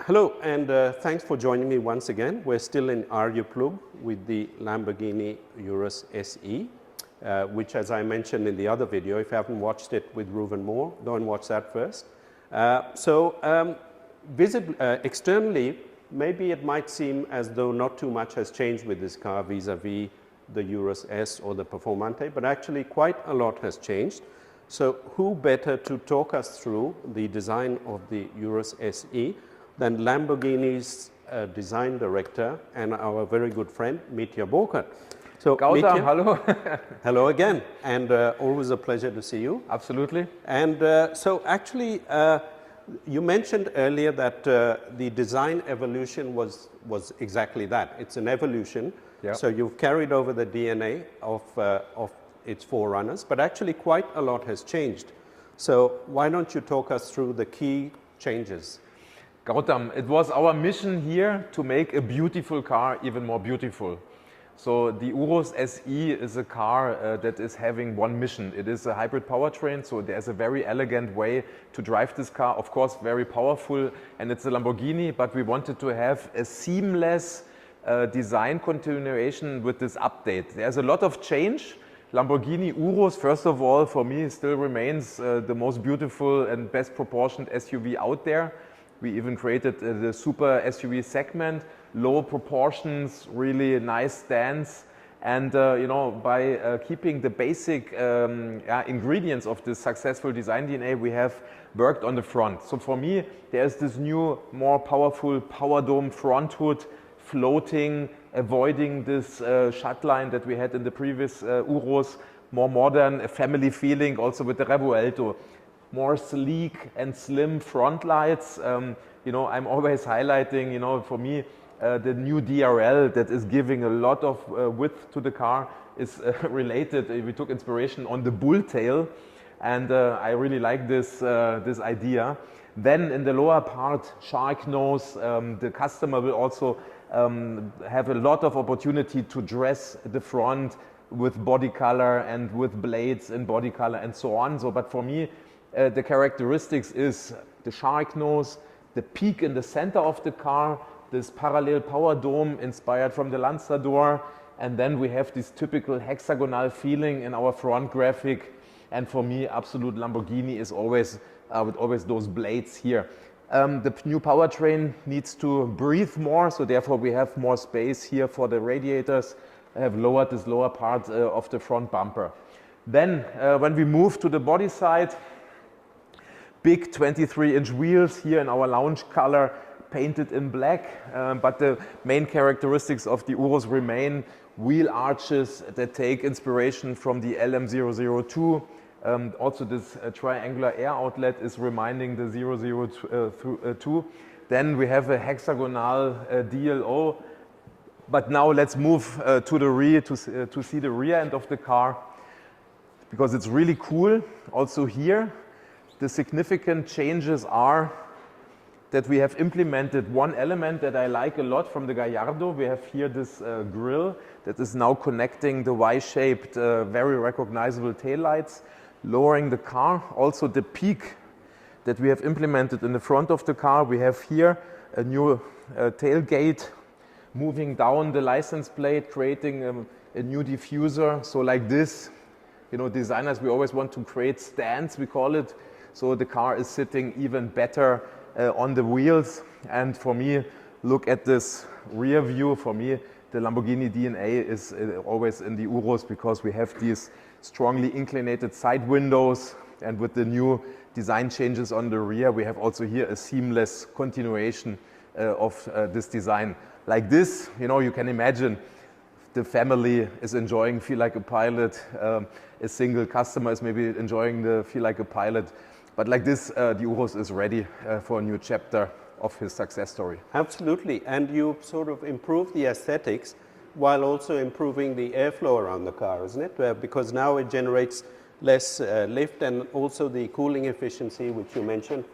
Hello, and thanks for joining me once again. We're still in Arjeplog with the Lamborghini Urus SE, which, as I mentioned in the other video, if you haven't watched it with Reuven Moore, go and watch that first. Externally, maybe it might seem as though not too much has changed with this car vis-a-vis the Urus S or the Performante, but actually quite a lot has changed. So who better to talk us through the design of the Urus SE than Lamborghini's design director and our very good friend, Mitja Borkert. So, Mitja, hello. Hello again, and always a pleasure to see you. Absolutely. And actually, you mentioned earlier that the design evolution was exactly that. It's an evolution. Yeah. So you've carried over the DNA of its forerunners, but actually quite a lot has changed. So why don't you talk us through the key changes? Gautam, it was our mission here to make a beautiful car even more beautiful. So the Urus SE is a car that is having one mission. It is a hybrid powertrain, so there's a very elegant way to drive this car. Of course, very powerful, and it's a Lamborghini, but we wanted to have a seamless design continuation with this update. There's a lot of change. Lamborghini Urus, first of all, for me, still remains the most beautiful and best proportioned SUV out there. We even created the super SUV segment, low proportions, really nice stance. And by keeping the basic ingredients of this successful design DNA, we have worked on the front. So for me, there's this new, more powerful power dome front hood, floating, avoiding this shut line that we had in the previous Urus, more modern, a family feeling also with the Revuelto. More sleek and slim front lights. I'm always highlighting, for me, the new DRL that is giving a lot of width to the car is related. We took inspiration on the bull tail, and I really like this idea. Then in the lower part, shark nose, the customer will also have a lot of opportunity to dress the front with body color and with blades in body color and so on. But for me, the characteristics is the shark nose, the peak in the center of the car, this parallel power dome inspired from the Lanzador, and then we have this typical hexagonal feeling in our front graphic. And for me, absolute Lamborghini is always with those blades here. The new powertrain needs to breathe more, so therefore we have more space here for the radiators. I have lowered this lower part of the front bumper. Then when we move to the body side, big 23-inch wheels here in our lounge color, painted in black, but the main characteristics of the Urus remain wheel arches that take inspiration from the LM002. Also this triangular air outlet is reminding the 002. Then we have a hexagonal DLO. But now let's move to the rear to see the rear end of the car, because it's really cool. Also here, the significant changes are that we have implemented one element that I like a lot from the Gallardo. We have here this grille that is now connecting the Y-shaped, very recognizable taillights, lowering the car. Also the peak that we have implemented in the front of the car. We have here a new tailgate moving down the license plate, creating a new diffuser. So like this, designers, we always want to create stands, we call it. So the car is sitting even better on the wheels. And for me, look at this rear view. For me, the Lamborghini DNA is always in the Urus, because we have these strongly inclinated side windows, and with the new design changes on the rear, we have also here a seamless continuation of this design. Like this, you can imagine the family is enjoying Feel Like a Pilot, a single customer is maybe enjoying the Feel Like a Pilot. But like this, the Urus is ready for a new chapter of his success story. Absolutely, and you sort of improve the aesthetics while also improving the airflow around the car, isn't it? Because now it generates less lift, and also the cooling efficiency, which you mentioned.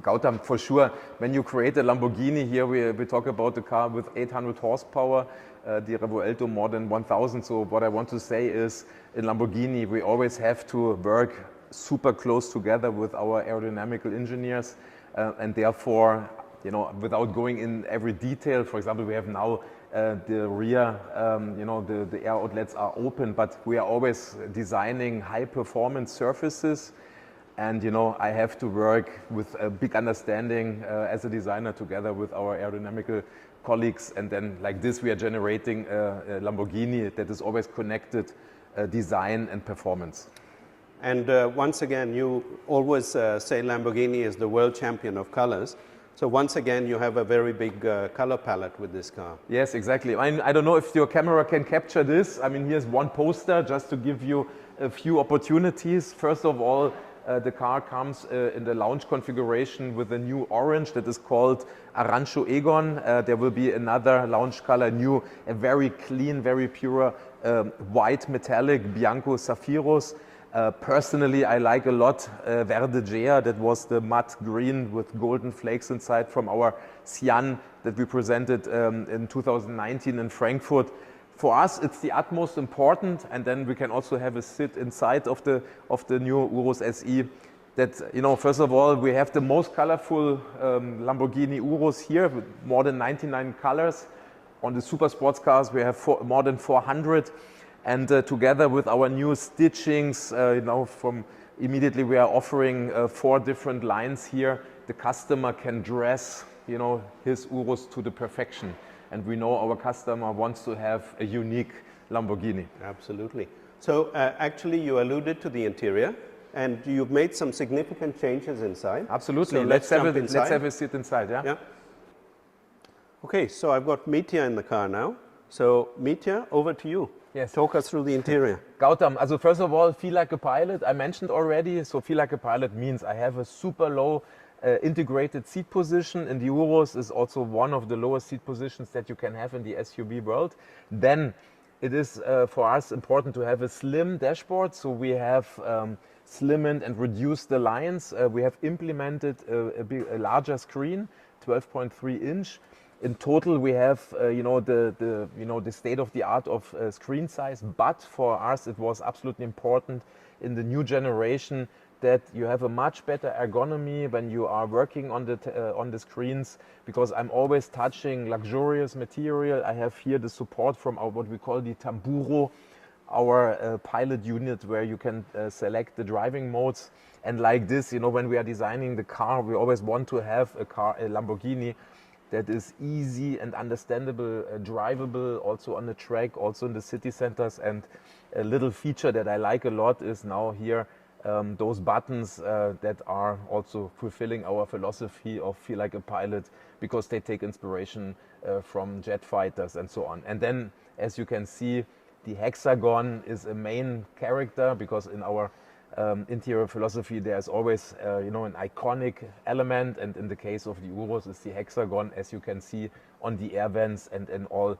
Gautam, for sure, when you create a Lamborghini here, we talk about the car with 800 horsepower, the Revuelto more than 1000. So what I want to say is, in Lamborghini, we always have to work super close together with our aerodynamical engineers, and therefore you know, without going in every detail, for example, we have now the rear, you know, the air outlets are open, but we are always designing high performance surfaces. And, you know, I have to work with a big understanding as a designer together with our aerodynamical colleagues. And then like this, we are generating a Lamborghini that is always connected design and performance. And once again, you always say Lamborghini is the world champion of colors. So once again, you have a very big color palette with this car. Yes, exactly. I don't know if your camera can capture this. I mean, here's one poster just to give you a few opportunities. First of all, the car comes in the lounge configuration with a new orange that is called Arancho Egon. There will be another lounge color, new, a very clean, very pure white metallic Bianco Saphiros. Personally, I like a lot Verde Gea, that was the matte green with golden flakes inside from our Sian that we presented in 2019 in Frankfurt. For us, it's the utmost important, and then we can also have a sit inside of the new Urus SE. That, you know, first of all, we have the most colorful Lamborghini Urus here with more than 99 colors. On the super sports cars, we have more than 400. And together with our new stitchings, you know, from immediately we are offering 4 different lines here. The customer can dress, you know, his Urus to the perfection. And we know our customer wants to have a unique Lamborghini. Absolutely. So actually you alluded to the interior and you've made some significant changes inside. Absolutely. So let's have a sit inside, yeah? Yeah. Okay, so I've got Mitja in the car now. So Mitja, over to you. Yes. Talk us through the interior. Gautam, also first of all, feel like a pilot. I mentioned already, so feel like a pilot means I have a super low integrated seat position. In the Urus is also one of the lowest seat positions that you can have in the SUV world. Then it is for us important to have a slim dashboard. So we have slimmed and reduced the lines. We have implemented a larger screen, 12.3 inch. In total, we have the state of the art of screen size. But for us, it was absolutely important in the new generation that you have a much better ergonomy when you are working on the screens, because I'm always touching luxurious material. I have here the support from our, what we call the Tamburo, our pilot unit, where you can select the driving modes. And like this, you know, when we are designing the car, we always want to have a Lamborghini that is easy and understandable, drivable, also on the track, also in the city centers. And a little feature that I like a lot is now here those buttons that are also fulfilling our philosophy of feel like a pilot, because they take inspiration from jet fighters and so on. And then, as you can see, the hexagon is a main character, because in our interior philosophy there's always an iconic element, and in the case of the Urus is the hexagon, as you can see on the air vents and in all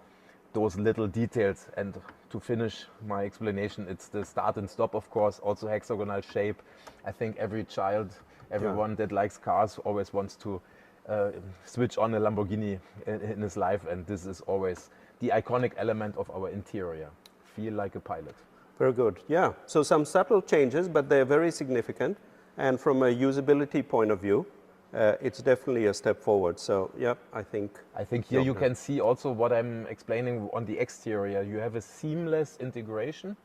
those little details. And to finish my explanation, it's the start and stop, of course, also hexagonal shape. I think every child, everyone that likes cars always wants to switch on a Lamborghini in his life, and this is always the iconic element of our interior. Feel like a pilot. Very good. Yeah. So some subtle changes, but they're very significant. And from a usability point of view, it's definitely a step forward. So yeah, I think here you can see also what I'm explaining on the exterior. You have a seamless integration.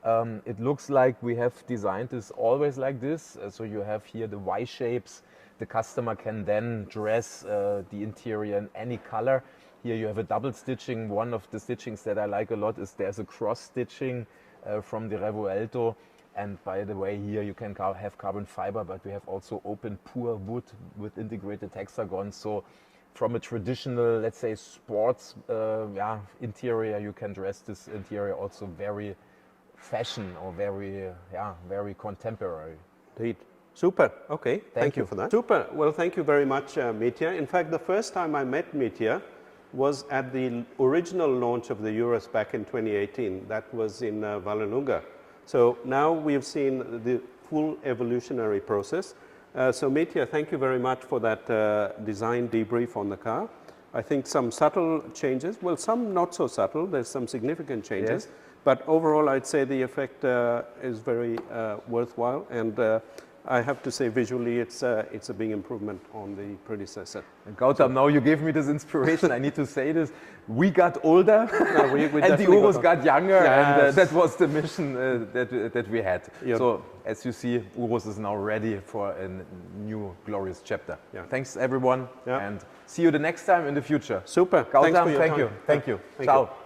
It looks like we have designed this always like this. So you have here the Y shapes. The customer can then dress the interior in any color. Here you have a double stitching. One of the stitchings that I like a lot is there's a cross stitching from the Revuelto. And by the way, here you can have carbon fiber, but we have also open pure wood with integrated hexagons. So from a traditional, let's say, sports interior, you can dress this interior also very fashion or very contemporary. Indeed. Super. Okay. Thank you for that. Super. Well, thank you very much, Mitja. In fact, the first time I met Mitja was at the original launch of the Urus back in 2018. That was in Wallenunga. So now we've seen the full evolutionary process. So Mitja, thank you very much for that design debrief on the car. I think some subtle changes, well, some not so subtle, there's some significant changes, yes. But overall I'd say the effect is very worthwhile, and I have to say visually it's a big improvement on the predecessor. Gautam, now you gave me this inspiration. I need to say this. We got older No, we and the Urus got younger, and Yes. that was the mission that we had. Yep. So as you see, Urus is now ready for a new glorious chapter. Yeah. Thanks everyone, Yeah. and see you the next time in the future. Super. Gautam, Thanks for your thank time. you. Thank you. Thank Ciao. you.